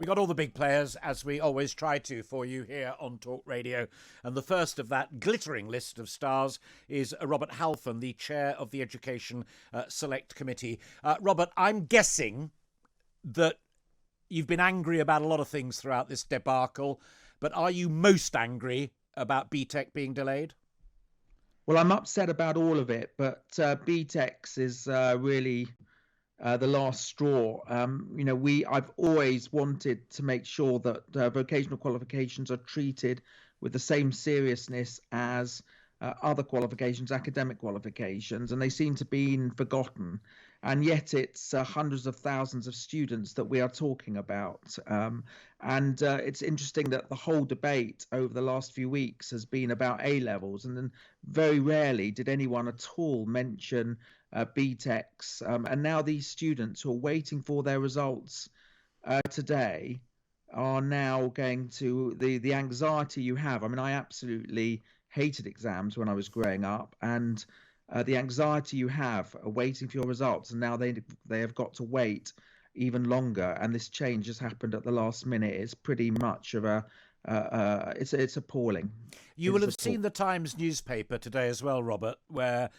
We got all the big players, as we always try to, for you here on Talk Radio. And the first of that glittering list of stars is Robert Halfon, the chair of the Education Select Committee. Robert, I'm guessing that you've been angry about a lot of things throughout this debacle, but are you most angry about BTEC being delayed? Well, I'm upset about all of it, but BTEC is really the last straw. I've always wanted to make sure that vocational qualifications are treated with the same seriousness as other qualifications, academic qualifications, and they seem to be forgotten. And yet it's hundreds of thousands of students that we are talking about. And it's interesting that the whole debate over the last few weeks has been about A-levels, and then very rarely did anyone at all mention BTECs. And now these students who are waiting for their results today are now going to the anxiety you have. I mean, I absolutely hated exams when I was growing up, and the anxiety you have waiting for your results, and now they have got to wait even longer, and this change has happened at the last minute. It's pretty much of a it's appalling. You will have seen the Times newspaper today as well, Robert, where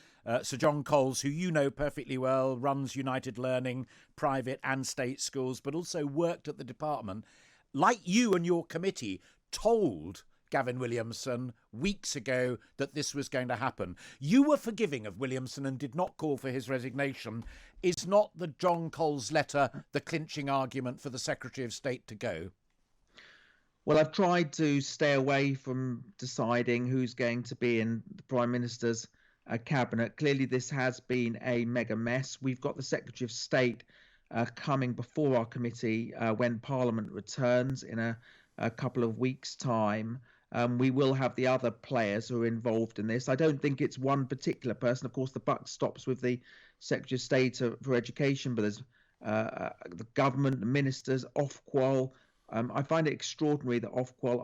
Sir John Coles, who you know perfectly well, runs United Learning, private and state schools, but also worked at the department, like you and your committee, told Gavin Williamson weeks ago that this was going to happen. You were forgiving of Williamson and did not call for his resignation. Is not the John Coles letter the clinching argument for the Secretary of State to go? Well, I've tried to stay away from deciding who's going to be in the Prime Minister's cabinet. Clearly, this has been a mega mess. We've got the Secretary of State coming before our committee when Parliament returns in a couple of weeks' time. We will have the other players who are involved in this. I don't think it's one particular person. Of course, the buck stops with the Secretary of State for Education, but there's the government, the ministers, Ofqual. I find it extraordinary that Ofqual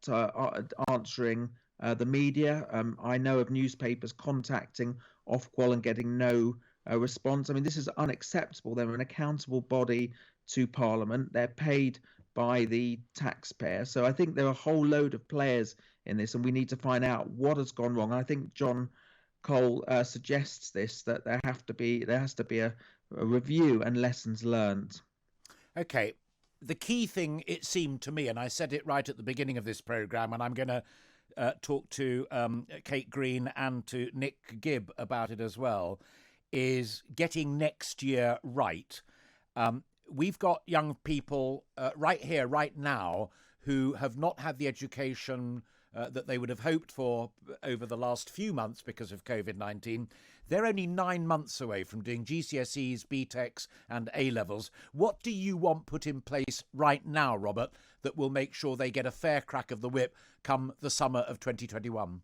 aren't answering the media. I know of newspapers contacting Ofqual and getting no response. I mean, this is unacceptable. They're an accountable body to Parliament. They're paid by the taxpayer. So I think there are a whole load of players in this, and we need to find out what has gone wrong. And I think John Cole suggests this, that there has to be a review and lessons learned. Okay. The key thing, it seemed to me, and I said it right at the beginning of this programme, and I'm going to talk to Kate Green and to Nick Gibb about it as well, is getting next year right. We've got young people right here, right now, who have not had the education that they would have hoped for over the last few months because of COVID-19. They're only 9 months away from doing GCSEs, BTECs and A-levels. What do you want put in place right now, Robert, that will make sure they get a fair crack of the whip come the summer of 2021?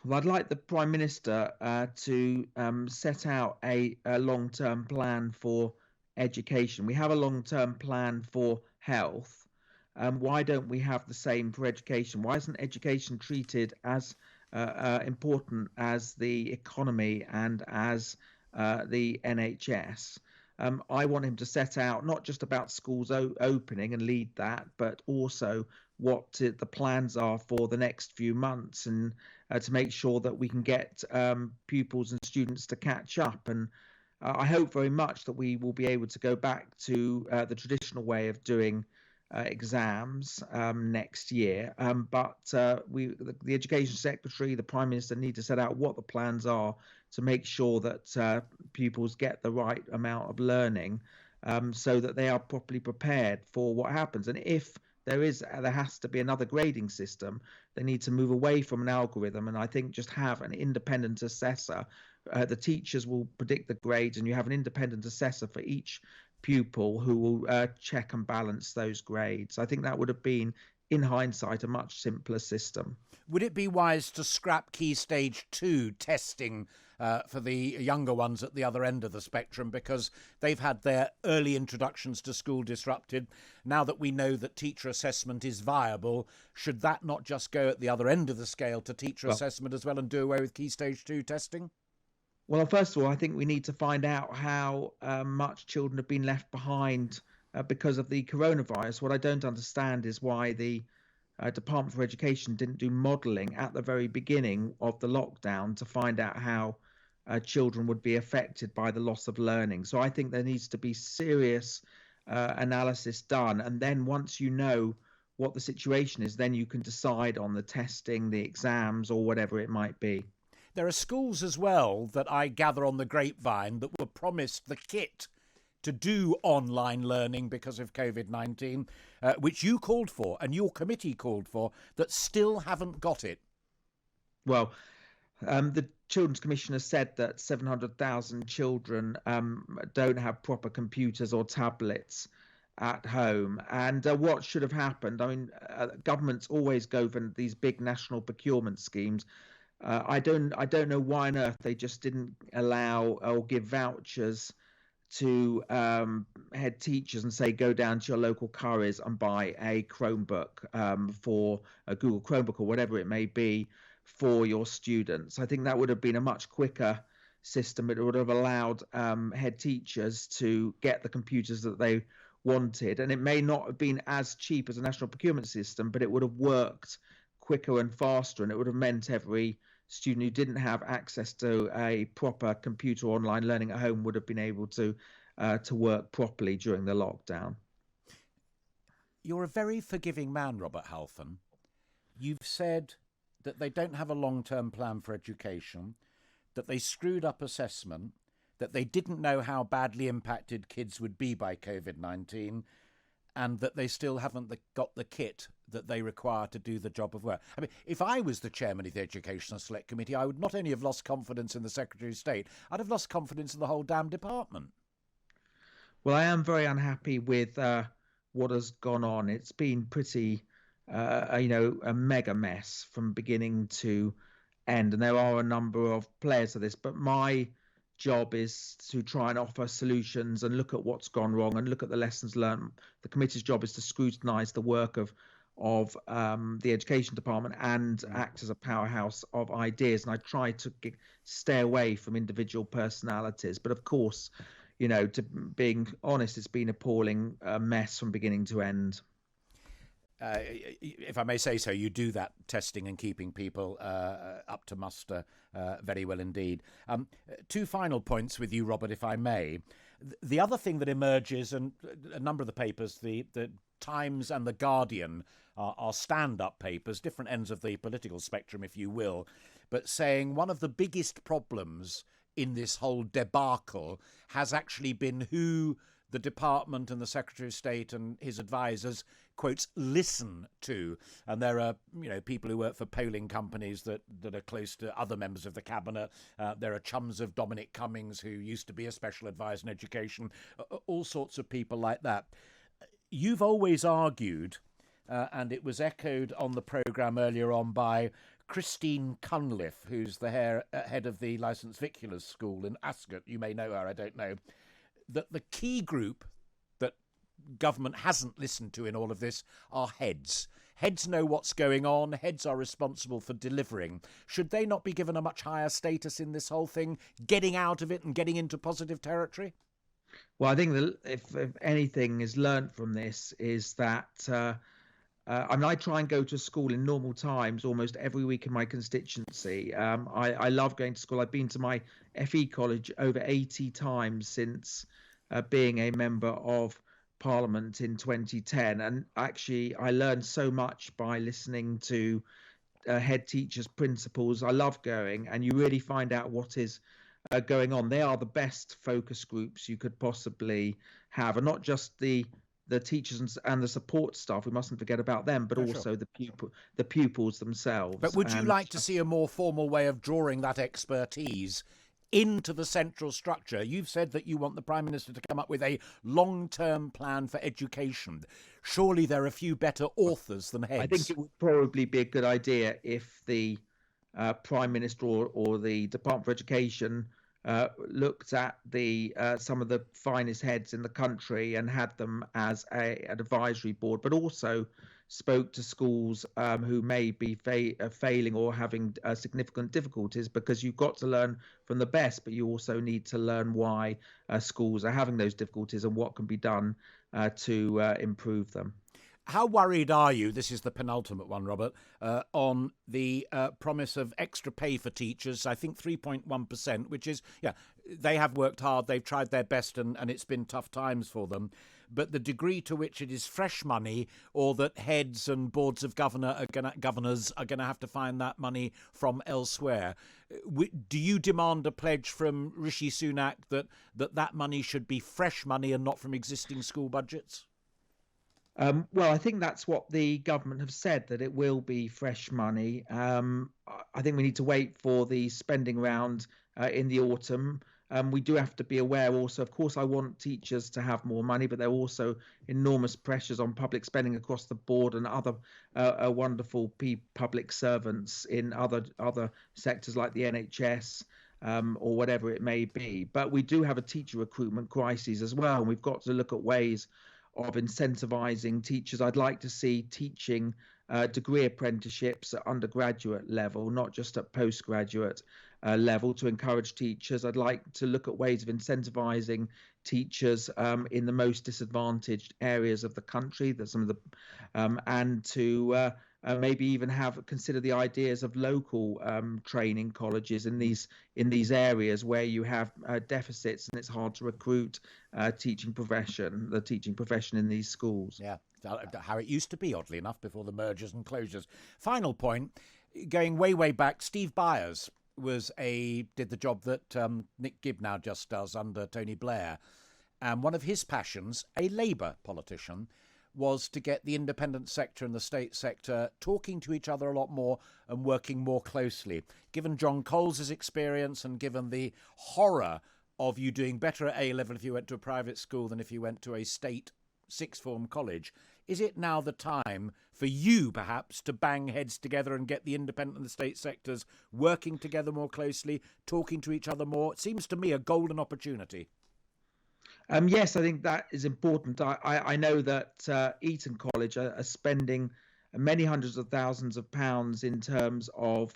Well, I'd like the Prime Minister to set out a long-term plan for education. We have a long-term plan for health. Why don't we have the same for education? Why isn't education treated as important as the economy and as the NHS? I want him to set out not just about schools opening and lead that, but also what the plans are for the next few months, and to make sure that we can get pupils and students to catch up. And I hope very much that we will be able to go back to the traditional way of doing exams next year. But the Education Secretary, the Prime Minister need to set out what the plans are to make sure that pupils get the right amount of learning so that they are properly prepared for what happens. And if there has to be another grading system, they need to move away from an algorithm, and I think just have an independent assessor. The teachers will predict the grades, and you have an independent assessor for each pupil who will check and balance those grades. I think that would have been, in hindsight, a much simpler system. Would it be wise to scrap Key Stage 2 testing for the younger ones at the other end of the spectrum, because they've had their early introductions to school disrupted? Now that we know that teacher assessment is viable, should that not just go at the other end of the scale to teacher assessment as well and do away with Key Stage 2 testing? Well, first of all, I think we need to find out how much children have been left behind because of the coronavirus. What I don't understand is why the Department for Education didn't do modelling at the very beginning of the lockdown to find out how children would be affected by the loss of learning. So I think there needs to be serious analysis done. And then once you know what the situation is, then you can decide on the testing, the exams, or whatever it might be. There are schools as well that I gather on the grapevine that were promised the kit to do online learning because of COVID-19, which you called for and your committee called for, that still haven't got it. Well, the Children's Commission has said that 700,000 children don't have proper computers or tablets at home. And what should have happened? I mean, governments always go for these big national procurement schemes. I don't know why on earth they just didn't allow or give vouchers to head teachers and say, go down to your local Currys and buy a Chromebook for a Google Chromebook or whatever it may be for your students. I think that would have been a much quicker system. It would have allowed head teachers to get the computers that they wanted. And it may not have been as cheap as a national procurement system, but it would have worked quicker and faster. And it would have meant every student who didn't have access to a proper computer or online learning at home would have been able to work properly during the lockdown. You're a very forgiving man, Robert Halfon. You've said that they don't have a long-term plan for education, that they screwed up assessment, that they didn't know how badly impacted kids would be by COVID-19, and that they still haven't got the kit that they require to do the job of work. I mean, if I was the chairman of the Educational Select Committee, I would not only have lost confidence in the Secretary of State, I'd have lost confidence in the whole damn department. Well, I am very unhappy with what has gone on. It's been pretty, a mega mess from beginning to end. And there are a number of players to this, but my job is to try and offer solutions and look at what's gone wrong and look at the lessons learned. The committee's job is to scrutinise the work of the education department and act as a powerhouse of ideas. And I try to stay away from individual personalities. But of course, to being honest, it's been an appalling mess from beginning to end. If I may say so, you do that testing and keeping people up to muster very well indeed. Two final points with you, Robert, if I may. The other thing that emerges, and a number of the papers, the Times and the Guardian are stand-up papers, different ends of the political spectrum, if you will, but saying one of the biggest problems in this whole debacle has actually been who the department and the Secretary of State and his advisors, quotes, listen to. And there are, people who work for polling companies that are close to other members of the cabinet. There are chums of Dominic Cummings, who used to be a special advisor in education, all sorts of people like that. You've always argued, and it was echoed on the programme earlier on by Christine Cunliffe, who's the head of the Licensed Viculars School in Ascot. You may know her, I don't know. That the key group that government hasn't listened to in all of this are heads. Heads know what's going on. Heads are responsible for delivering. Should they not be given a much higher status in this whole thing, getting out of it and getting into positive territory? Well, I think that if anything is learnt from this is that I try and go to school in normal times almost every week in my constituency. I love going to school. I've been to my FE college over 80 times since being a member of Parliament in 2010. And actually, I learned so much by listening to head teachers, principals. I love going, and you really find out what is going on. They are the best focus groups you could possibly have, and not just the teachers and the support staff. We mustn't forget about them, but also the pupils themselves. But would you like to see a more formal way of drawing that expertise into the central structure? You've said that you want the Prime Minister to come up with a long-term plan for education. Surely there are a few better authors than heads. I think it would probably be a good idea if the Prime Minister or the Department for Education looked at some of the finest heads in the country and had them as an advisory board, but also spoke to schools who may be failing or having significant difficulties, because you've got to learn from the best, but you also need to learn why schools are having those difficulties and what can be done to improve them. How worried are you, this is the penultimate one, Robert, on the promise of extra pay for teachers? I think 3.1%, which is, they have worked hard, they've tried their best, and it's been tough times for them. But the degree to which it is fresh money, or that heads and boards of governors are going to have to find that money from elsewhere. Do you demand a pledge from Rishi Sunak that money should be fresh money and not from existing school budgets? Well, I think that's what the government have said, that it will be fresh money. I think we need to wait for the spending round in the autumn. We do have to be aware also, of course, I want teachers to have more money, but there are also enormous pressures on public spending across the board and other wonderful public servants in other sectors like the NHS. Or whatever it may be. But we do have a teacher recruitment crisis as well, and we've got to look at ways of incentivizing teachers. I'd like to see teaching degree apprenticeships at undergraduate level, not just at postgraduate level, to encourage teachers. I'd like to look at ways of incentivizing teachers in the most disadvantaged areas of the country, and to maybe even consider the ideas of local training colleges in these areas where you have deficits and it's hard to recruit the teaching profession in these schools. Yeah, how it used to be, oddly enough, before the mergers and closures. Final point, going way back, Steve Byers did the job that Nick Gibb now just does under Tony Blair, and one of his passions, a Labour politician, was to get the independent sector and the state sector talking to each other a lot more and working more closely. Given John Coles's experience and given the horror of you doing better at A-level if you went to a private school than if you went to a state sixth form college, is it now the time for you perhaps to bang heads together and get the independent and the state sectors working together more closely, talking to each other more? It seems to me a golden opportunity. Yes, I think that is important. I know that Eton College are spending many hundreds of thousands of pounds in terms of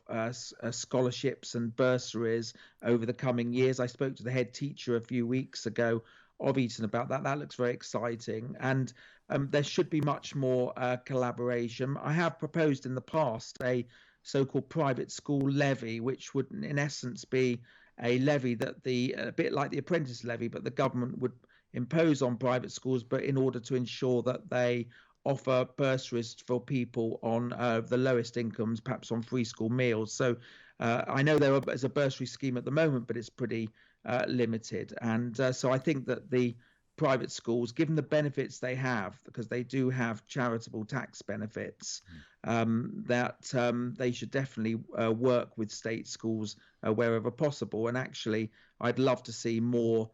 scholarships and bursaries over the coming years. I spoke to the head teacher a few weeks ago of Eton about that. That looks very exciting. And there should be much more collaboration. I have proposed in the past a so-called private school levy, which would in essence be a levy that a bit like the apprentice levy, but the government would impose on private schools, but in order to ensure that they offer bursaries for people on the lowest incomes, perhaps on free school meals. So I know there is a bursary scheme at the moment, but it's pretty limited. And so I think that the private schools, given the benefits they have, because they do have charitable tax benefits, that they should definitely work with state schools wherever possible. And actually, I'd love to see more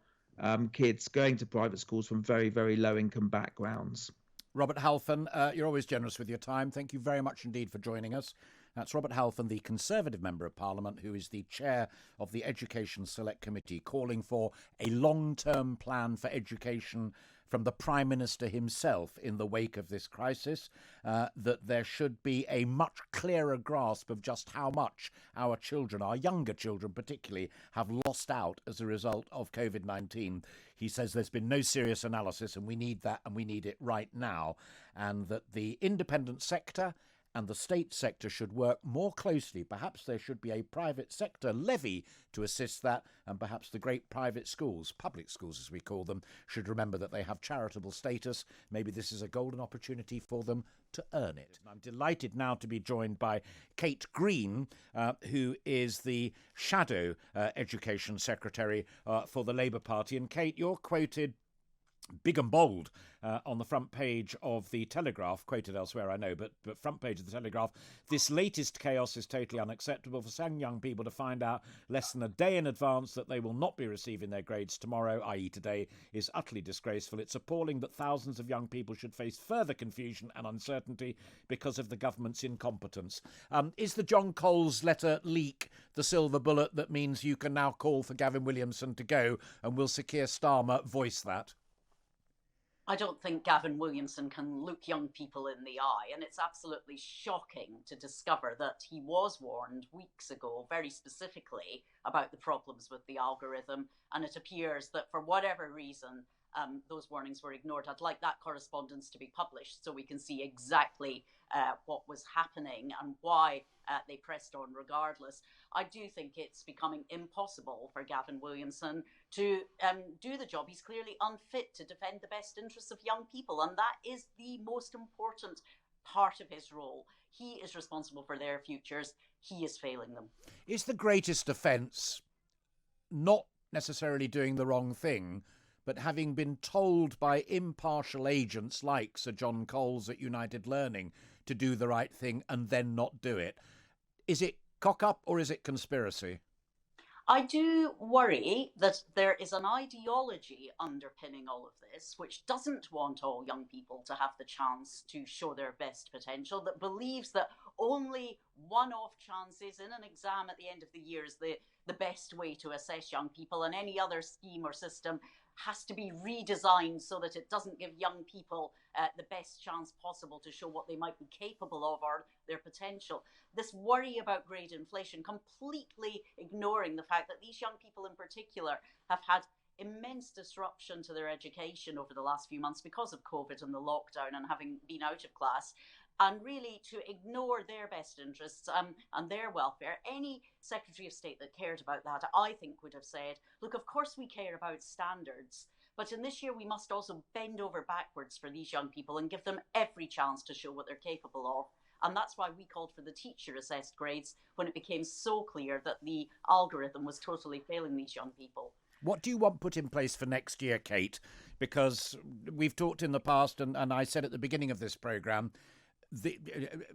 kids going to private schools from very, very low income backgrounds. Robert Halfon, you're always generous with your time. Thank you very much indeed for joining us. That's Robert Halfon, the Conservative Member of Parliament, who is the chair of the Education Select Committee, calling for a long-term plan for education from the Prime Minister himself in the wake of this crisis, that there should be a much clearer grasp of just how much our children, our younger children particularly, have lost out as a result of COVID-19. He says there's been no serious analysis and we need that and we need it right now, and that the independent sector and the state sector should work more closely. Perhaps there should be a private sector levy to assist that, and perhaps the great private schools, public schools as we call them, should remember that they have charitable status. Maybe this is a golden opportunity for them to earn it. I'm delighted now to be joined by Kate Green, who is the Shadow Education Secretary for the Labour Party. And Kate, you're quoted big and bold on the front page of the Telegraph, quoted elsewhere, I know, but front page of the Telegraph. This latest chaos is totally unacceptable. For some young people to find out less than a day in advance that they will not be receiving their grades tomorrow, i.e. today, is utterly disgraceful. It's appalling that thousands of young people should face further confusion and uncertainty because of the government's incompetence. Is the John Coles letter leak the silver bullet that means you can now call for Gavin Williamson to go, and will Sir Keir Starmer voice that? I don't think Gavin Williamson can look young people in the eye, and it's absolutely shocking to discover that he was warned weeks ago very specifically about the problems with the algorithm, and it appears that for whatever reason those warnings were ignored. I'd like that correspondence to be published so we can see exactly what was happening and why they pressed on regardless. I do think it's becoming impossible for Gavin Williamson to do the job. He's clearly unfit to defend the best interests of young people, and that is the most important part of his role. He is responsible for their futures. He is failing them. Is the greatest offence not necessarily doing the wrong thing, but having been told by impartial agents like Sir John Coles at United Learning to do the right thing and then not do it? Is it cock-up or is it conspiracy? I do worry that there is an ideology underpinning all of this, which doesn't want all young people to have the chance to show their best potential, that believes that only one-off chances in an exam at the end of the year is the best way to assess young people, and any other scheme or system has to be redesigned so that it doesn't give young people the best chance possible to show what they might be capable of or their potential. This worry about grade inflation, completely ignoring the fact that these young people in particular have had immense disruption to their education over the last few months because of COVID and the lockdown and having been out of class. And really to ignore their best interests and their welfare. Any Secretary of State that cared about that, I think, would have said, look, of course we care about standards, but in this year we must also bend over backwards for these young people and give them every chance to show what they're capable of. And that's why we called for the teacher-assessed grades when it became so clear that the algorithm was totally failing these young people. What do you want put in place for next year, Kate? Because we've talked in the past, and I said at the beginning of this programme,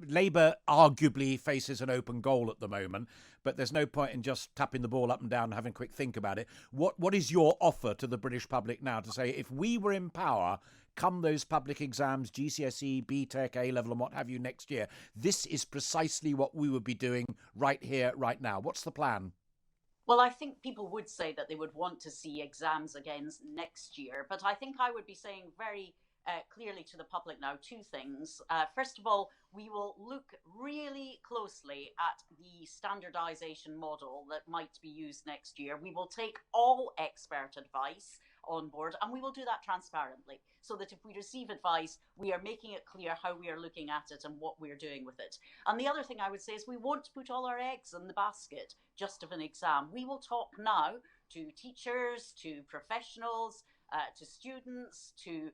Labour arguably faces an open goal at the moment, but there's no point in just tapping the ball up and down and having a quick think about it. What is your offer to the British public now to say, if we were in power, come those public exams, GCSE, BTEC, A-level and what have you next year, this is precisely what we would be doing right here, right now. What's the plan? Well, I think people would say that they would want to see exams again next year, but I think I would be saying very clearly to the public now two things. First of all, we will look really closely at the standardisation model that might be used next year. We will take all expert advice on board, and we will do that transparently, so that if we receive advice, we are making it clear how we are looking at it and what we're doing with it. And the other thing I would say is we won't put all our eggs in the basket just of an exam. We will talk now to teachers, to professionals, to students, to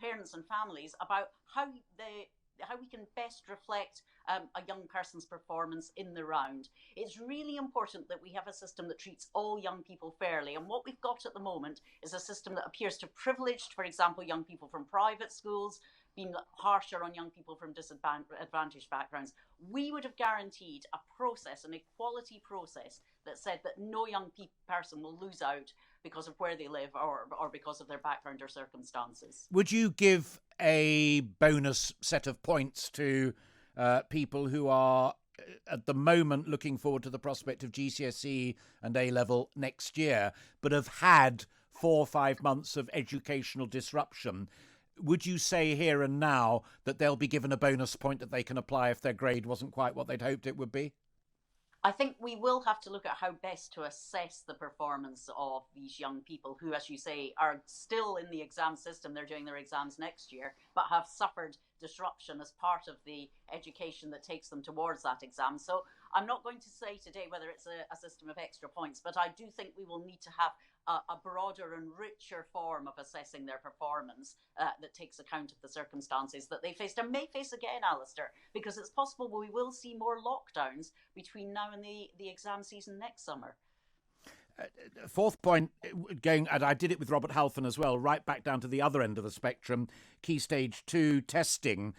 parents and families about how we can best reflect a young person's performance in the round. It's really important that we have a system that treats all young people fairly. And what we've got at the moment is a system that appears to privilege, for example, young people from private schools, being harsher on young people from disadvantaged backgrounds. We would have guaranteed a process, an equality process, that said that no young person will lose out because of where they live or because of their background or circumstances. Would you give a bonus set of points to people who are at the moment looking forward to the prospect of GCSE and A-level next year, but have had 4 or 5 months of educational disruption? Would you say here and now that they'll be given a bonus point that they can apply if their grade wasn't quite what they'd hoped it would be? I think we will have to look at how best to assess the performance of these young people who, as you say, are still in the exam system. They're doing their exams next year, but have suffered disruption as part of the education that takes them towards that exam. So I'm not going to say today whether it's a system of extra points, but I do think we will need to have a broader and richer form of assessing their performance that takes account of the circumstances that they faced and may face again, Alastair, because it's possible we will see more lockdowns between now and the exam season next summer. Fourth point, and I did it with Robert Halfon as well, right back down to the other end of the spectrum, Key Stage 2 testing.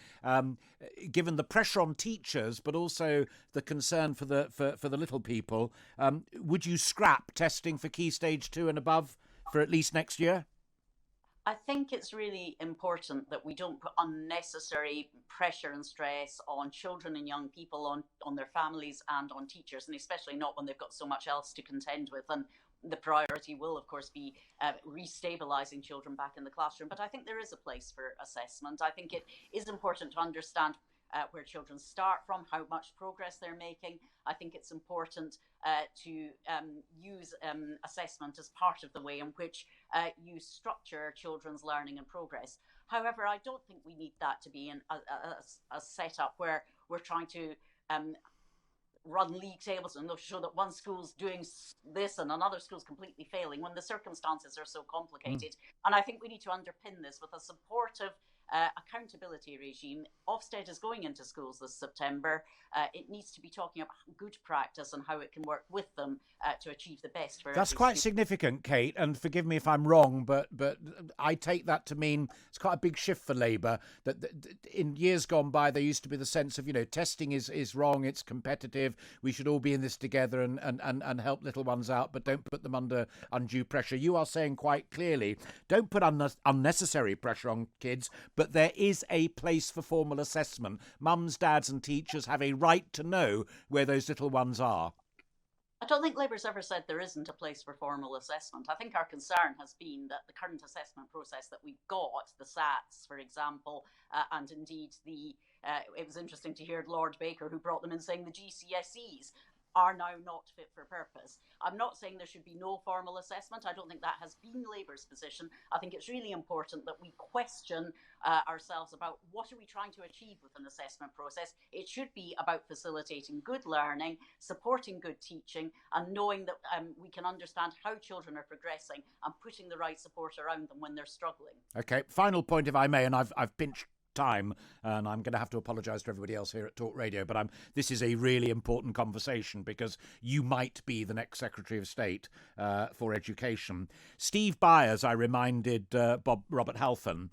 Given the pressure on teachers, but also the concern for the little people, would you scrap testing for Key Stage 2 and above for at least next year? I think it's really important that we don't put unnecessary pressure and stress on children and young people, on their families and on teachers, and especially not when they've got so much else to contend with. And the priority will, of course, be restabilising children back in the classroom. But I think there is a place for assessment. I think it is important to understand where children start from, how much progress they're making. I think it's important to use assessment as part of the way in which you structure children's learning and progress. However, I don't think we need that to be a setup where we're trying to run league tables and show that one school's doing this and another school's completely failing when the circumstances are so complicated. And I think we need to underpin this with a supportive accountability regime. Ofsted is going into schools this September. It needs to be talking about good practice and how it can work with them to achieve the best for That's quite significant, Kate, and forgive me if I'm wrong, but I take that to mean it's quite a big shift for Labour. That in years gone by, there used to be the sense of, testing is wrong, it's competitive, we should all be in this together and help little ones out, but don't put them under undue pressure. You are saying quite clearly, don't put unnecessary pressure on kids, but there is a place for formal assessment. Mums, dads and teachers have a right to know where those little ones are. I don't think Labour's ever said there isn't a place for formal assessment. I think our concern has been that the current assessment process that we've got, the SATs, for example, and indeed it was interesting to hear Lord Baker, who brought them in, saying the GCSEs are now not fit for purpose. I'm not saying there should be no formal assessment. I don't think that has been Labour's position. I think it's really important that we question ourselves about what are we trying to achieve with an assessment process. It should be about facilitating good learning, supporting good teaching, and knowing that we can understand how children are progressing and putting the right support around them when they're struggling. Okay, final point, if I may, and I've pinched time, and I'm going to have to apologise to everybody else here at Talk Radio, but this is a really important conversation because you might be the next Secretary of State for Education. Steve Byers, I reminded Robert Halfon,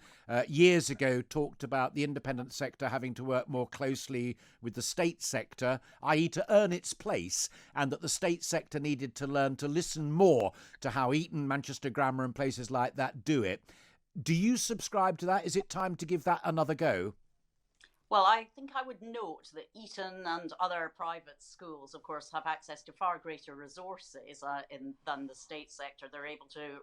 years ago talked about the independent sector having to work more closely with the state sector, i.e. to earn its place, and that the state sector needed to learn to listen more to how Eton, Manchester Grammar and places like that do it. Do you subscribe to that? Is it time to give that another go? Well, I think I would note that Eton and other private schools, of course, have access to far greater resources than the state sector. They're able to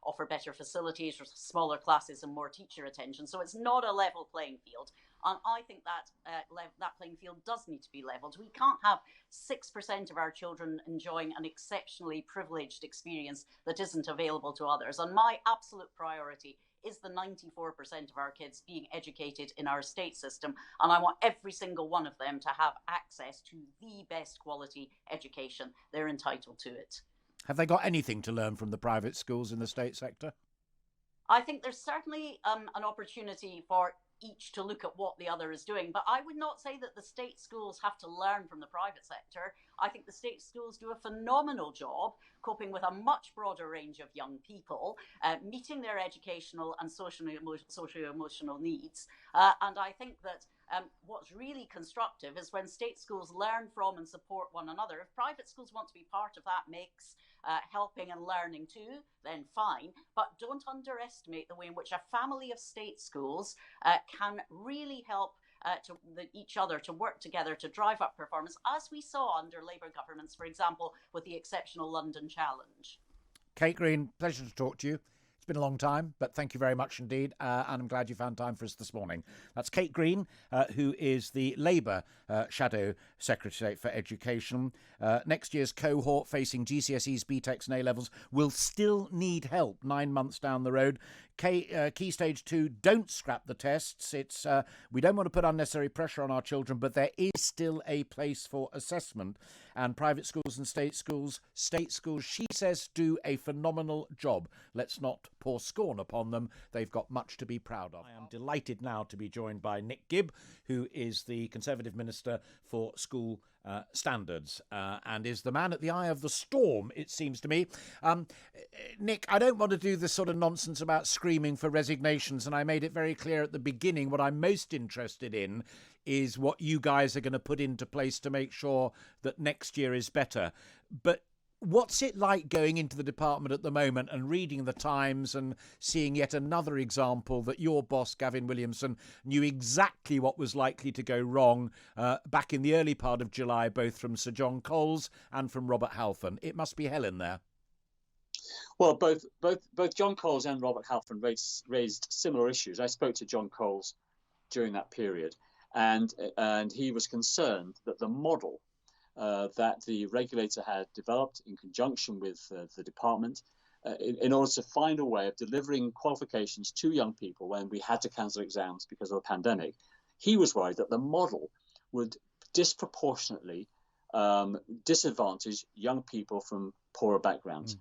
offer better facilities, smaller classes and more teacher attention. So it's not a level playing field. And I think that that playing field does need to be levelled. We can't have 6% of our children enjoying an exceptionally privileged experience that isn't available to others. And my absolute priority is the 94% of our kids being educated in our state system. And I want every single one of them to have access to the best quality education. They're entitled to it. Have they got anything to learn from the private schools in the state sector? I think there's certainly an opportunity for each to look at what the other is doing. But I would not say that the state schools have to learn from the private sector. I think the state schools do a phenomenal job coping with a much broader range of young people, meeting their educational and socio-emotional needs. And I think that what's really constructive is when state schools learn from and support one another. If private schools want to be part of that mix, helping and learning too, then fine. But don't underestimate the way in which a family of state schools can really help each other to work together to drive up performance, as we saw under Labour governments, for example, with the exceptional London Challenge. Kate Green, pleasure to talk to you. It's been a long time, but thank you very much indeed, and I'm glad you found time for us this morning. That's Kate Green, who is the Labour Shadow Secretary for Education. Next year's cohort facing GCSEs, BTECs and A-levels will still need help 9 months down the road. Key Stage 2, don't scrap the tests. It's we don't want to put unnecessary pressure on our children, but there is still a place for assessment. And private schools and state schools, she says, do a phenomenal job. Let's not pour scorn upon them. They've got much to be proud of. I am delighted now to be joined by Nick Gibb, who is the Conservative Minister for School Standards and is the man at the eye of the storm, it seems to me. Nick, I don't want to do this sort of nonsense about screaming for resignations, and I made it very clear at the beginning what I'm most interested in is what you guys are going to put into place to make sure that next year is better. But what's it like going into the department at the moment and reading the Times and seeing yet another example that your boss, Gavin Williamson, knew exactly what was likely to go wrong back in the early part of July, both from Sir John Coles and from Robert Halfon? It must be hell in there. Well, both John Coles and Robert Halfon raised similar issues. I spoke to John Coles during that period, and he was concerned that the model that the regulator had developed in conjunction with the department in order to find a way of delivering qualifications to young people when we had to cancel exams because of the pandemic, he was worried that the model would disproportionately disadvantage young people from poorer backgrounds.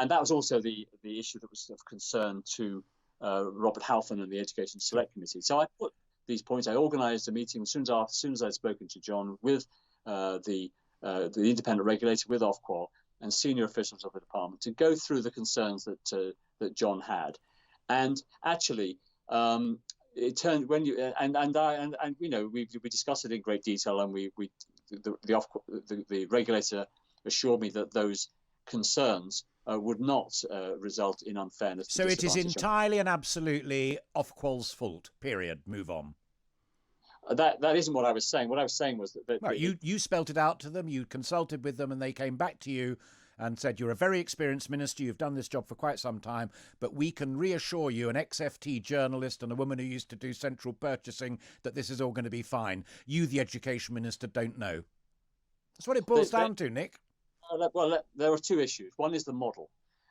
And that was also the issue that was of concern to Robert Halfon and the Education Select Committee. So I put these points. I organised a meeting as soon as I'd spoken to John with the independent regulator, with Ofqual, and senior officials of the department to go through the concerns that John had. And actually, it turned when you and you know we discussed it in great detail, and the regulator assured me that those concerns would not result in unfairness. So it is entirely and absolutely Ofqual's fault. Period. Move on. That isn't what I was saying. What I was saying was that well, you spelt it out to them, you consulted with them, and they came back to you and said, you're a very experienced minister, you've done this job for quite some time, but we can reassure you, an ex-FT journalist and a woman who used to do central purchasing, that this is all going to be fine. You, the education minister, don't know. That's what it boils down to, Nick. Well, there are two issues. One is the model,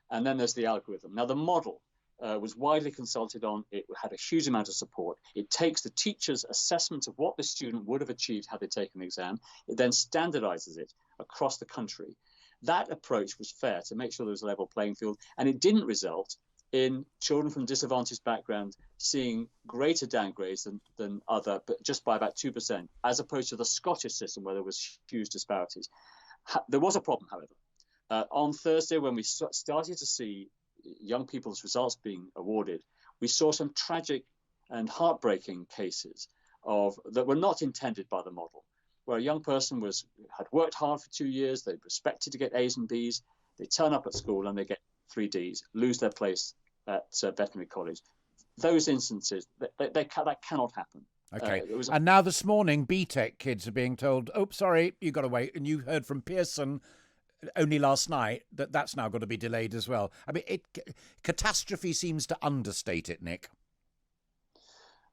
and then there's the algorithm. Now, the model was widely consulted on. It had a huge amount of support. It takes the teacher's assessment of what the student would have achieved had they taken the exam. It then standardizes it across the country. That approach was fair to make sure there was a level playing field, and it didn't result in children from disadvantaged backgrounds seeing greater downgrades than other, but just by about 2%, as opposed to the Scottish system where there was huge disparities. There was a problem, however. On Thursday, when we started to see young people's results being awarded, we saw some tragic and heartbreaking cases that were not intended by the model, where a young person had worked hard for 2 years, they were expected to get A's and B's, they turn up at school and they get 3 D's, lose their place at veterinary college. Those instances, that cannot happen. Okay. And now this morning, BTEC kids are being told, oh, sorry, you've got to wait. And you heard from Pearson only last night that that's now got to be delayed as well. I mean, catastrophe seems to understate it, Nick.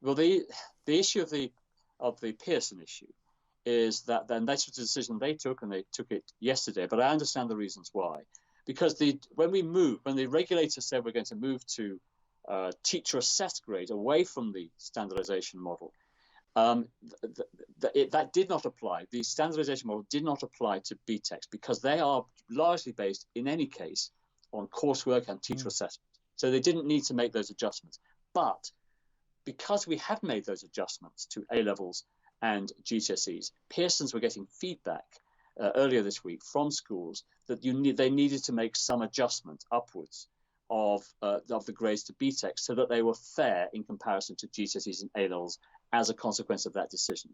Well, the issue of the Pearson issue is that then that's a decision they took, and they took it yesterday. But I understand the reasons why. Because when the regulator said we're going to move to teacher assessed grade away from the standardization model, that did not apply. The standardization model did not apply to BTECs because they are largely based, in any case, on coursework and teacher assessment. So they didn't need to make those adjustments. But because we had made those adjustments to A-levels and GCSEs, Pearsons were getting feedback earlier this week from schools that they needed to make some adjustment upwards of the grades to BTEC so that they were fair in comparison to GCSEs and A-levels as a consequence of that decision.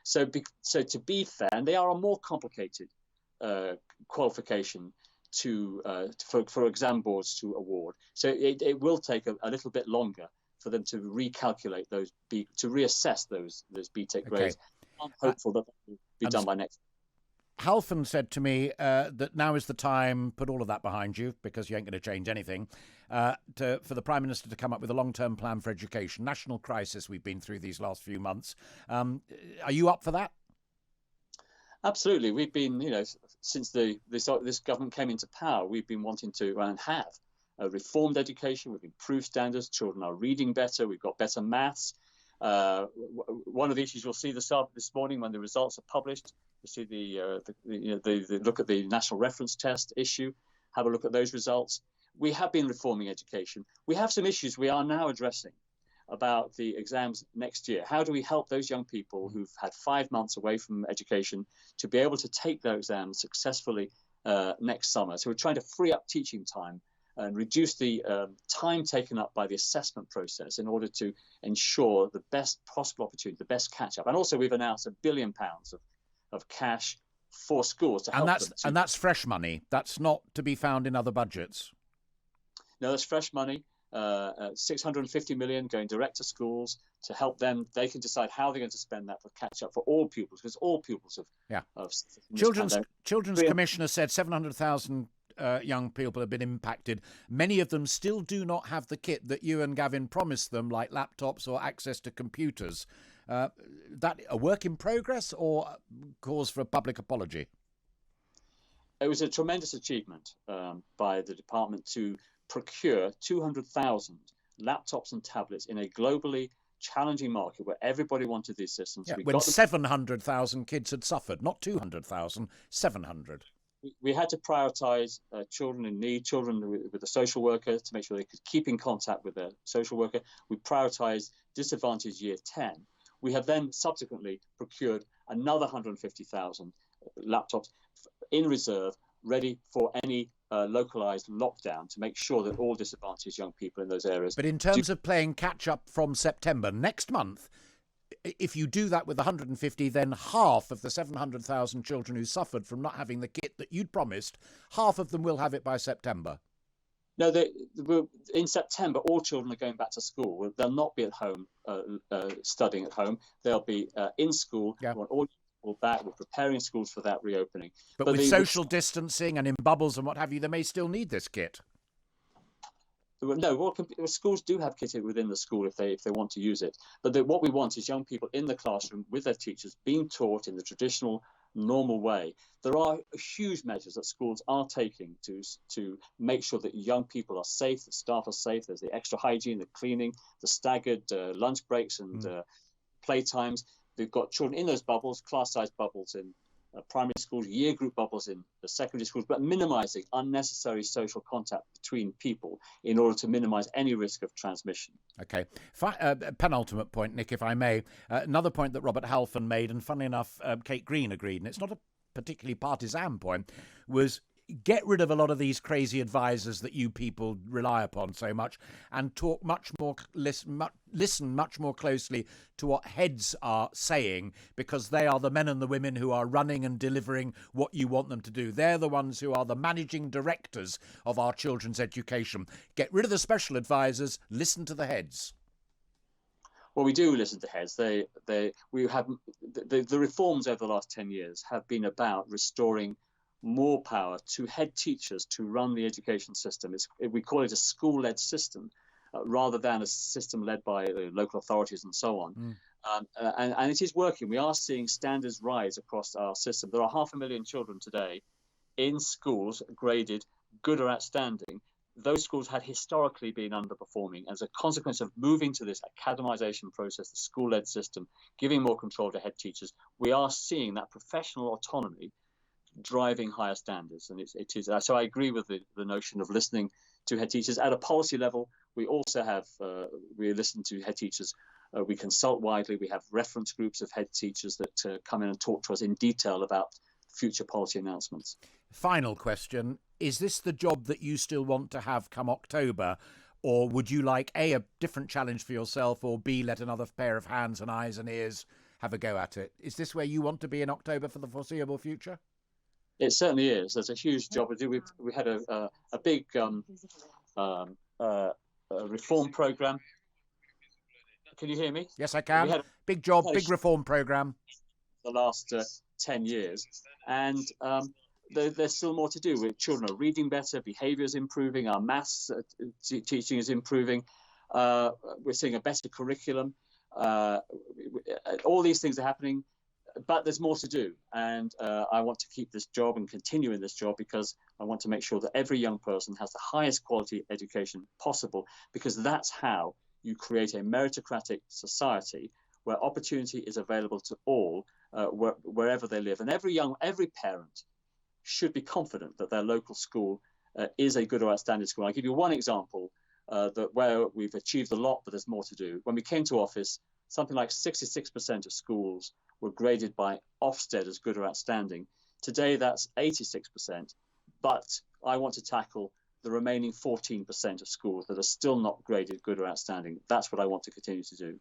So to be fair, and they are a more complicated qualification for exam boards to award. So it will take a little bit longer for them to recalculate to reassess those BTEC grades. I'm hopeful that will be done by next. Halfon said to me that now is the time, put all of that behind you because you ain't going to change anything, for the Prime Minister to come up with a long-term plan for education. National crisis we've been through these last few months. Are you up for that? Absolutely. We've been, since this government came into power, we've been wanting to and have reformed education. We've improved standards. Children are reading better. We've got better maths. One of the issues you'll see this morning when the results are published, you see the look at the national reference test issue, have a look at those results. We have been reforming education. We have some issues we are now addressing about the exams next year. How do we help those young people who've had 5 months away from education to be able to take their exams successfully next summer? So we're trying to free up teaching time and reduce the time taken up by the assessment process in order to ensure the best possible opportunity, the best catch-up. And also we've announced £1 billion of cash for schools to help them. And that's fresh money. That's not to be found in other budgets. No, that's fresh money. 650 million going direct to schools to help them. They can decide how they're going to spend that for catch-up for all pupils, because all pupils have Children's Commissioner said 700,000 young people have been impacted. Many of them still do not have the kit that you and Gavin promised them, like laptops or access to computers. That a work in progress or cause for a public apology? It was a tremendous achievement by the department to procure 200,000 laptops and tablets in a globally challenging market where everybody wanted these systems. Yeah, when 700,000 kids had suffered, not 200,000, 700. We had to prioritise children in need, children with a social worker to make sure they could keep in contact with their social worker. We prioritised disadvantaged year 10. We have then subsequently procured another 150,000 laptops in reserve, ready for any localised lockdown to make sure that all disadvantaged young people in those areas. But in terms of playing catch up from September, next month, if you do that with 150, then half of the 700,000 children who suffered from not having the kit that you'd promised, half of them will have it by September. No, in September, all children are going back to school. They'll not be at home studying at home. They'll be in school. Yeah. We want all people back. We're preparing schools for that reopening. But with social distancing and in bubbles and what have you, they may still need this kit. No, schools do have kit within the school if they want to use it. But what we want is young people in the classroom with their teachers being taught in the traditional, normal way. There are huge measures that schools are taking to make sure that young people are safe, the staff are safe. There's the extra hygiene, the cleaning, the staggered lunch breaks and playtimes. They've got children in those bubbles, class-sized bubbles in primary schools, year group bubbles in the secondary schools, but minimising unnecessary social contact between people in order to minimise any risk of transmission. Okay. Penultimate point, Nick, if I may. Another point that Robert Halfon made, and funnily enough, Kate Green agreed, and it's not a particularly partisan point, was get rid of a lot of these crazy advisors that you people rely upon so much and talk much more, listen much more closely to what heads are saying, because they are the men and the women who are running and delivering what you want them to do. They're the ones who are the managing directors of our children's education. Get rid of the special advisors, listen to the heads. Well, we do listen to heads. The reforms over the last 10 years have been about restoring more power to head teachers to run the education system. We call it a school-led system rather than a system led by local authorities and so on. And it is working. We are seeing standards rise across our system. There are 500,000 children today in schools graded good or outstanding. Those schools had historically been underperforming as a consequence of moving to this academisation process, the school-led system, giving more control to head teachers. We are seeing that professional autonomy driving higher standards, and it is so I agree with the notion of listening to head teachers at a policy level. We also have we listen to head teachers, we consult widely, we have reference groups of head teachers that come in and talk to us in detail about future policy announcements. Final question, is this the job that you still want to have come October, or would you like a different challenge for yourself, or B, let another pair of hands and eyes and ears have a go at it? Is this where you want to be in October for the foreseeable future? It certainly is. There's a huge job to do. We had a big reform program. Can you hear me? Yes, I can. Big job, big reform program. The last 10 years, and there's still more to do. Children are reading better, behaviour is improving, our maths teaching is improving. We're seeing a better curriculum. All these things are happening. But there's more to do, and I want to keep this job and continue in this job because I want to make sure that every young person has the highest quality education possible, because that's how you create a meritocratic society where opportunity is available to all wherever they live. And every parent should be confident that their local school is a good or outstanding school. I'll give you one example where we've achieved a lot, but there's more to do. When we came to office, something like 66% of schools were graded by Ofsted as good or outstanding. Today, that's 86%. But I want to tackle the remaining 14% of schools that are still not graded good or outstanding. That's what I want to continue to do.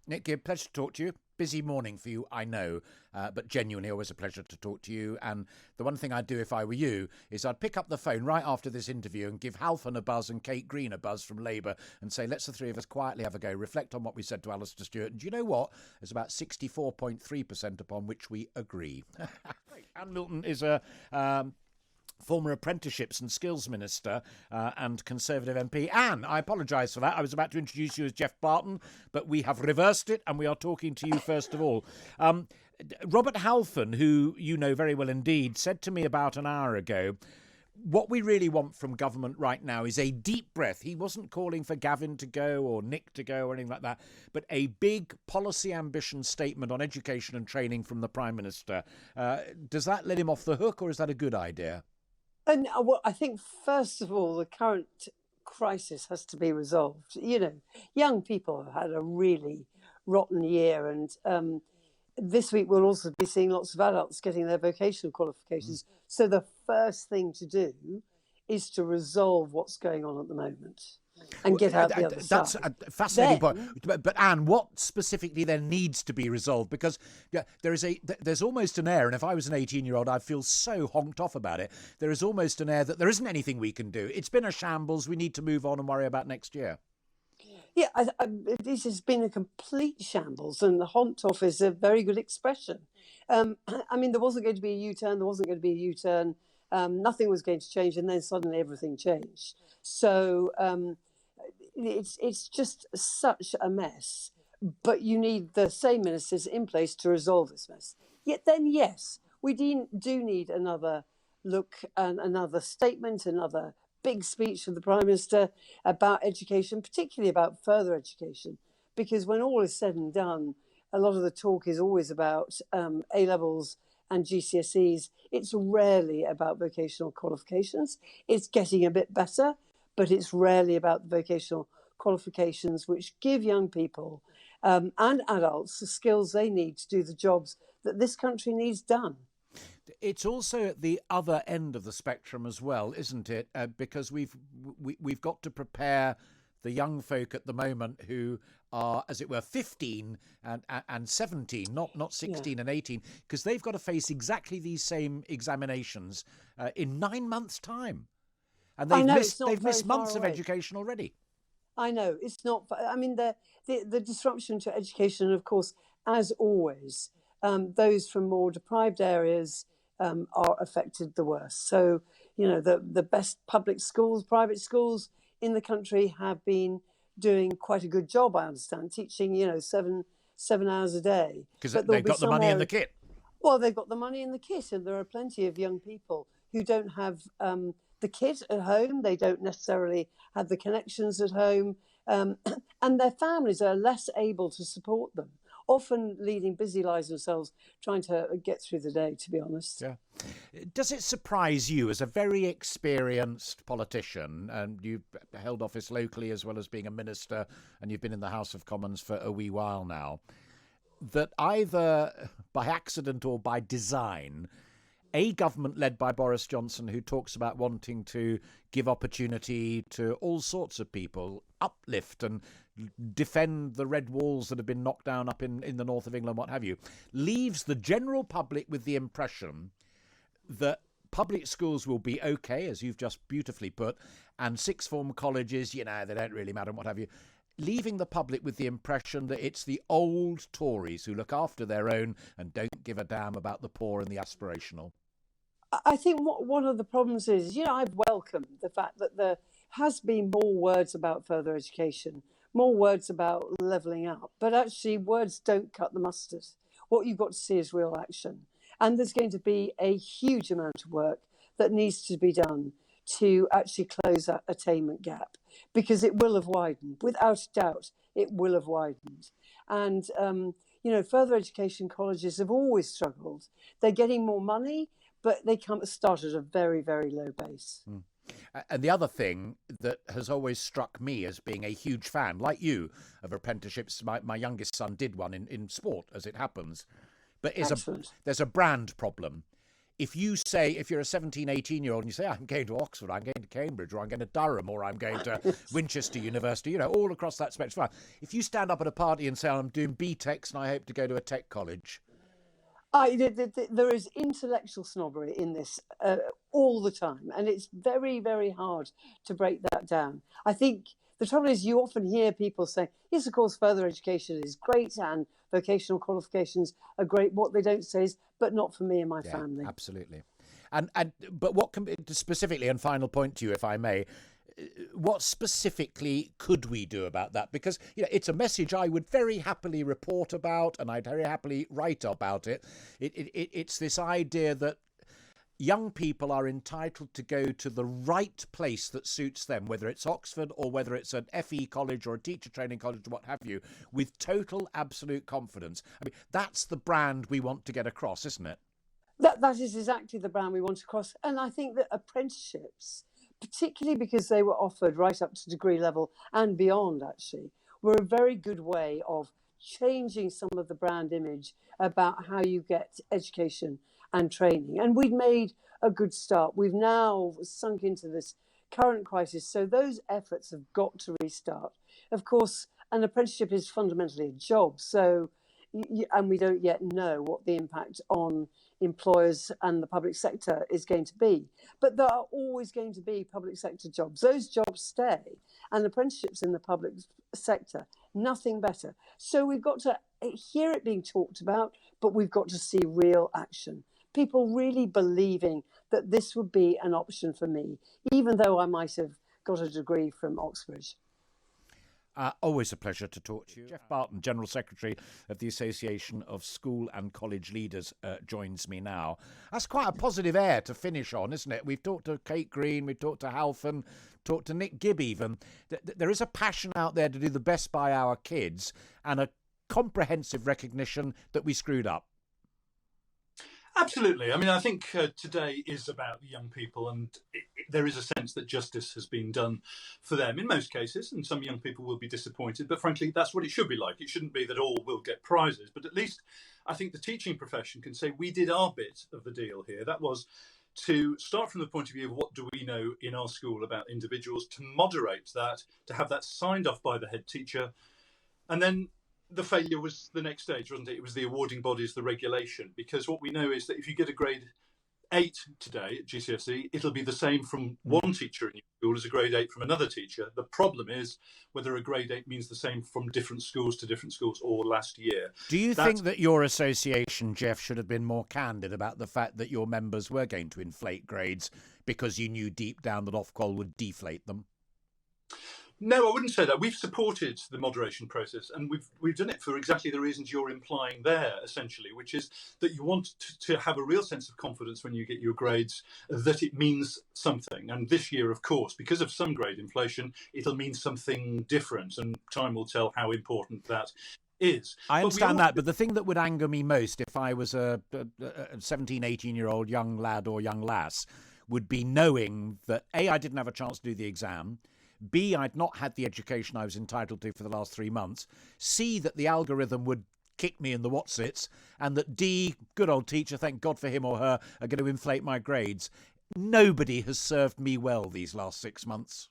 Nick Gibb, pleasure to talk to you. Busy morning for you, I know, but genuinely always a pleasure to talk to you. And the one thing I'd do if I were you is I'd pick up the phone right after this interview and give Halfon a buzz and Kate Green a buzz from Labour and say, let's the three of us quietly have a go, reflect on what we said to Alastair Stewart. And do you know what? There's about 64.3% upon which we agree. Anne Milton is a former Apprenticeships and Skills Minister and Conservative MP. Anne, I apologise for that. I was about to introduce you as Geoff Barton, but we have reversed it, and we are talking to you first of all. Robert Halfon, who you know very well indeed, said to me about an hour ago, what we really want from government right now is a deep breath. He wasn't calling for Gavin to go or Nick to go or anything like that, but a big policy ambition statement on education and training from the Prime Minister. Does that let him off the hook, or is that a good idea? And well, I think, first of all, the current crisis has to be resolved. You know, young people have had a really rotten year, and this week we'll also be seeing lots of adults getting their vocational qualifications. So the first thing to do is to resolve what's going on at the moment and get out the other side. That's a fascinating point. But Anne, what specifically then needs to be resolved? Because there's almost an air, and if I was an 18-year-old, I'd feel so honked off about it. There is almost an air that there isn't anything we can do. It's been a shambles. We need to move on and worry about next year. Yeah, this has been a complete shambles, and the honked off is a very good expression. I mean, there wasn't going to be a U-turn. There wasn't going to be a U-turn. Nothing was going to change, and then suddenly everything changed. So it's just such a mess. But you need the same ministers in place to resolve this mess. Yet then, yes, we do need another look and another statement, another big speech from the Prime Minister about education, particularly about further education, because when all is said and done, a lot of the talk is always about A-levels and GCSEs. It's rarely about vocational qualifications. It's getting a bit better, but it's rarely about the vocational qualifications which give young people and adults the skills they need to do the jobs that this country needs done. It's also at the other end of the spectrum as well, isn't it? Because we've got to prepare the young folk at the moment who are, as it were, 15 and 17, not 16 and 18, because they've got to face exactly these same examinations in 9 months' time. And they've missed months of education already. I know, it's not. I mean, the disruption to education, of course, as always, those from more deprived areas are affected the worst. So, you know, the best public schools, private schools in the country have been doing quite a good job, I understand, teaching, you know, seven hours a day. Because they've got the money in the kit. Well, they've got the money in the kit, and there are plenty of young people who don't have the kit at home. They don't necessarily have the connections at home, and their families are less able to support them, often leading busy lives themselves, trying to get through the day, to be honest. Yeah. Does it surprise you, as a very experienced politician, and you've held office locally as well as being a minister, and you've been in the House of Commons for a wee while now, that either by accident or by design, a government led by Boris Johnson, who talks about wanting to give opportunity to all sorts of people, uplift and defend the red walls that have been knocked down up in the north of England, what have you, leaves the general public with the impression that public schools will be okay, as you've just beautifully put, and sixth form colleges, you know, they don't really matter and what have you, leaving the public with the impression that it's the old Tories who look after their own and don't give a damn about the poor and the aspirational. I think one of the problems is, you know, I've welcomed the fact that there has been more words about further education, more words about levelling up, but actually words don't cut the mustard. What you've got to see is real action. And there's going to be a huge amount of work that needs to be done to actually close that attainment gap, because it will have widened. Without a doubt, it will have widened. And, you know, further education colleges have always struggled. They're getting more money, but they start at a very, very low base. Mm. And the other thing that has always struck me as being a huge fan, like you, of apprenticeships, my youngest son did one in sport, as it happens, but there's a brand problem. If you're a 17, 18-year-old and you say, I'm going to Oxford, I'm going to Cambridge, or I'm going to Durham, or I'm going to Winchester University, you know, all across that spectrum. If you stand up at a party and say, I'm doing BTECs and I hope to go to a tech college. There is intellectual snobbery in this all the time, and it's very, very hard to break that down. I think the trouble is you often hear people say, yes, of course, further education is great and vocational qualifications are great. What they don't say is, but not for me and my family. Absolutely. But what can specifically, and final point to you, if I may, what specifically could we do about that? Because it's a message I would very happily report about, and I'd very happily write about it. It's this idea that young people are entitled to go to the right place that suits them, whether it's Oxford or whether it's an FE college or a teacher training college or what have you, with total, absolute confidence. I mean, that's the brand we want to get across, isn't it? That is exactly the brand we want across. And I think that apprenticeships, particularly because they were offered right up to degree level and beyond, actually, were a very good way of changing some of the brand image about how you get education and training. And we've made a good start. We've now sunk into this current crisis. So those efforts have got to restart. Of course, an apprenticeship is fundamentally a job. So, and we don't yet know what the impact on employers and the public sector is going to be. But there are always going to be public sector jobs. Those jobs stay, and apprenticeships in the public sector, nothing better. So we've got to hear it being talked about, but we've got to see real action. People really believing that this would be an option for me, even though I might have got a degree from Oxford. Always a pleasure to talk to you. Geoff Barton, General Secretary of the Association of School and College Leaders, joins me now. That's quite a positive air to finish on, isn't it? We've talked to Kate Green, we've talked to Halfon, talked to Nick Gibb even. There is a passion out there to do the best by our kids and a comprehensive recognition that we screwed up. Absolutely. I mean, I think today is about the young people, and there is a sense that justice has been done for them in most cases, and some young people will be disappointed, but frankly, that's what it should be like. It shouldn't be that all will get prizes, but at least I think the teaching profession can say we did our bit of the deal here. That was to start from the point of view of what do we know in our school about individuals, to moderate that, to have that signed off by the head teacher, and then the failure was the next stage, wasn't it? It was the awarding bodies, the regulation, because what we know is that if you get a grade 8 today at GCSE, it'll be the same from one teacher in your school as a grade 8 from another teacher. The problem is whether a grade 8 means the same from different schools to different schools or last year. Do you think that your association, Geoff, should have been more candid about the fact that your members were going to inflate grades because you knew deep down that Ofqual would deflate them? No, I wouldn't say that. We've supported the moderation process, and we've done it for exactly the reasons you're implying there, essentially, which is that you want to have a real sense of confidence when you get your grades, that it means something. And this year, of course, because of some grade inflation, it'll mean something different, and time will tell how important that is. I understand that, but the thing that would anger me most if I was a 17, 18-year-old young lad or young lass would be knowing that, A, I didn't have a chance to do the exam, B, I'd not had the education I was entitled to for the last 3 months, C, that the algorithm would kick me in the whatsits, and that D, good old teacher, thank God for him or her, are going to inflate my grades. Nobody has served me well these last 6 months.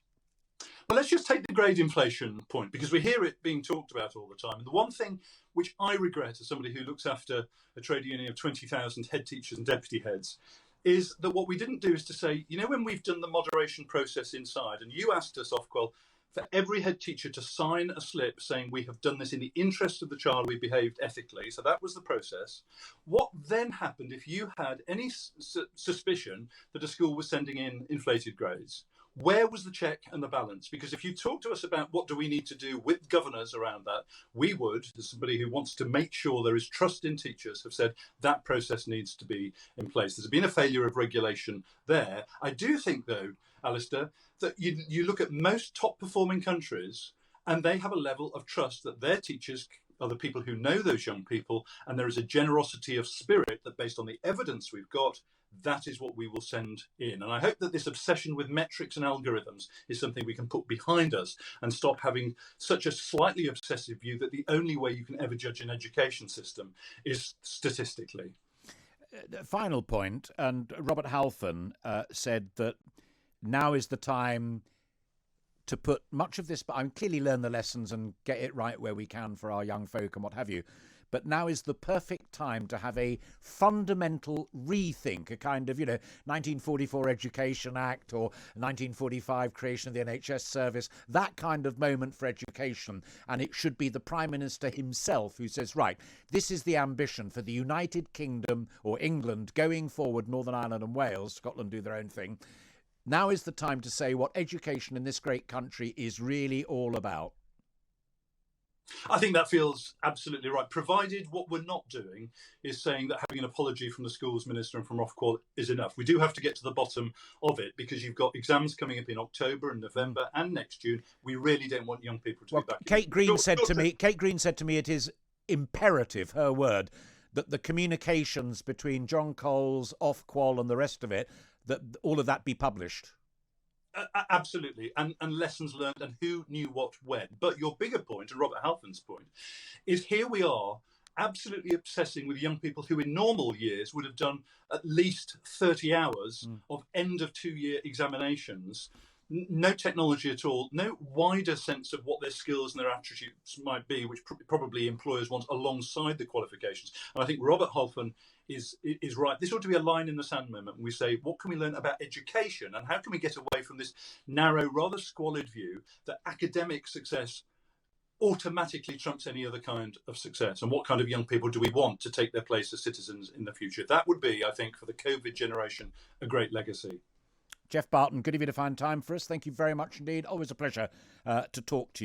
Well, let's just take the grade inflation point, because we hear it being talked about all the time. And the one thing which I regret as somebody who looks after a trade union of 20,000 head teachers and deputy heads is that what we didn't do is to say, you know, when we've done the moderation process inside, and you asked us, Ofqual, for every head teacher to sign a slip saying we have done this in the interest of the child, we behaved ethically. So that was the process. What then happened if you had any suspicion that a school was sending in inflated grades? Where was the check and the balance? Because if you talk to us about what do we need to do with governors around that, we would, as somebody who wants to make sure there is trust in teachers, have said that process needs to be in place. There's been a failure of regulation there. I do think, though, Alastair, that you look at most top performing countries and they have a level of trust that their teachers are the people who know those young people, and there is a generosity of spirit that, based on the evidence we've got, that is what we will send in. And I hope that this obsession with metrics and algorithms is something we can put behind us and stop having such a slightly obsessive view that the only way you can ever judge an education system is statistically. Final point, and Robert Halfon said that now is the time to put much of this, but clearly learn the lessons and get it right where we can for our young folk and what have you. but now is the perfect time to have a fundamental rethink, a kind of, 1944 Education Act or 1945 creation of the NHS service, that kind of moment for education. And it should be the Prime Minister himself who says, right, this is the ambition for the United Kingdom or England going forward, Northern Ireland and Wales, Scotland do their own thing. Now is the time to say what education in this great country is really all about. I think that feels absolutely right, provided what we're not doing is saying that having an apology from the schools minister and from Ofqual is enough. We do have to get to the bottom of it, because you've got exams coming up in October and November and next June. We really don't want young people to be back. Kate Green said to me it is imperative, her word, that the communications between John Coles, Ofqual and the rest of it, that all of that be published. Absolutely, and lessons learned and who knew what when. But your bigger point, and Robert Halfon's point, is here we are absolutely obsessing with young people who in normal years would have done at least 30 hours of end of 2-year examinations. No technology at all, no wider sense of what their skills and their attributes might be, which probably employers want alongside the qualifications. And I think Robert Halfon is right. This ought to be a line in the sand moment. We say, what can we learn about education, and how can we get away from this narrow, rather squalid view that academic success automatically trumps any other kind of success? And what kind of young people do we want to take their place as citizens in the future? That would be, I think, for the COVID generation, a great legacy. Geoff Barton, good of you to find time for us. Thank you very much indeed. Always a pleasure to talk to you.